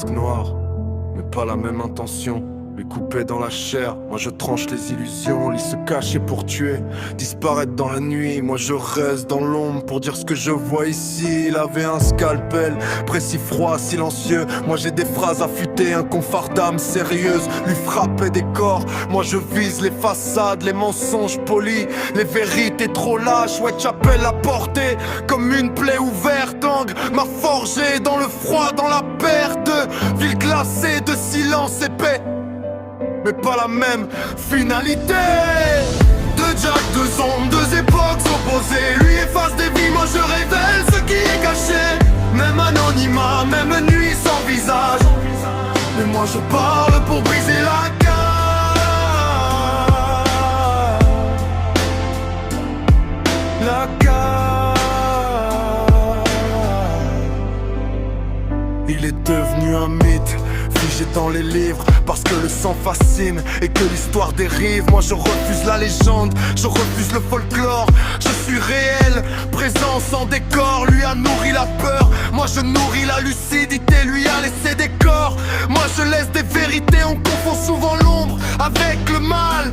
masque noir, mais pas la même intention. Les couper dans la chair, moi je tranche les illusions. Lit se cacher pour tuer, disparaître dans la nuit. Moi je reste dans l'ombre pour dire ce que je vois ici. Il avait un scalpel, précis, froid, silencieux. Moi j'ai des phrases affûtées, un confort d'âme sérieuse. Lui frapper des corps, moi je vise les façades, les mensonges polis, les vérités trop lâches. Ouais, j'appelle à portée comme une plaie ouverte. Angle m'a forgé dans le froid, dans la perte de ville glacée, de silence épais, mais pas la même finalité. Deux Jack, deux ombres, deux époques opposées. Lui efface des vies, moi je révèle ce qui est caché. Même anonymat, même nuit sans visage. Mais moi je parle pour briser la cage. La cage. Il est devenu un mythe, figé dans les livres, parce que le sang fascine et que l'histoire dérive. Moi je refuse la légende, je refuse le folklore. Je suis réel, présent sans décor. Lui a nourri la peur, moi je nourris la lucidité. Lui a laissé des corps, moi je laisse des vérités. On confond souvent l'ombre avec le mal,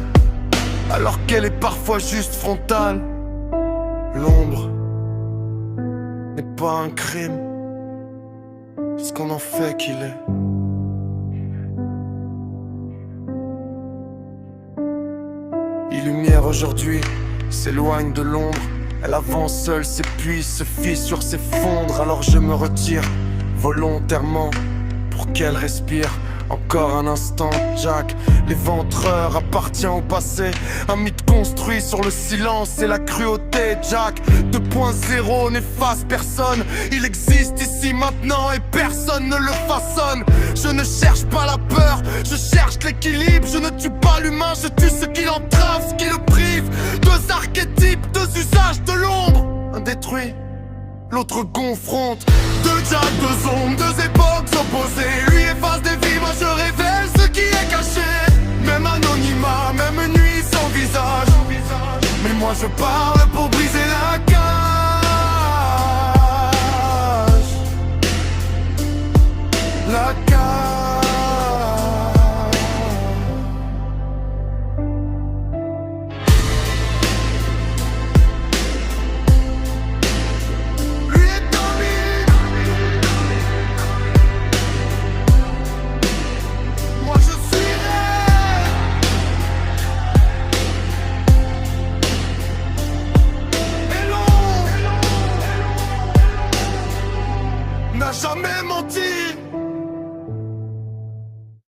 alors qu'elle est parfois juste frontale. L'ombre n'est pas un crime, c'est ce qu'on en fait qu'il est. Lumière aujourd'hui s'éloigne de l'ombre. Elle avance seule, s'épuise, se fissure, s'effondre. Alors je me retire volontairement pour qu'elle respire encore un instant. Jack, l'éventreur appartient au passé, un mythe construit sur le silence et la cruauté. Jack 2.0 n'efface personne, il existe ici maintenant et personne ne le façonne. Je ne cherche pas la peur, je cherche l'équilibre. Je ne tue pas l'humain, je tue ce qui l'entrave, ce qui le prive. Deux archétypes, deux usages de l'ombre. Un détruit, l'autre confronte. Deux Jack, deux ombres, deux époques opposées. Lui efface des vies, moi je révèle ce qui est caché. Même anonymat, même nuit sans visage. Mais moi je parle pour briser la cage. La cage. Jamais menti.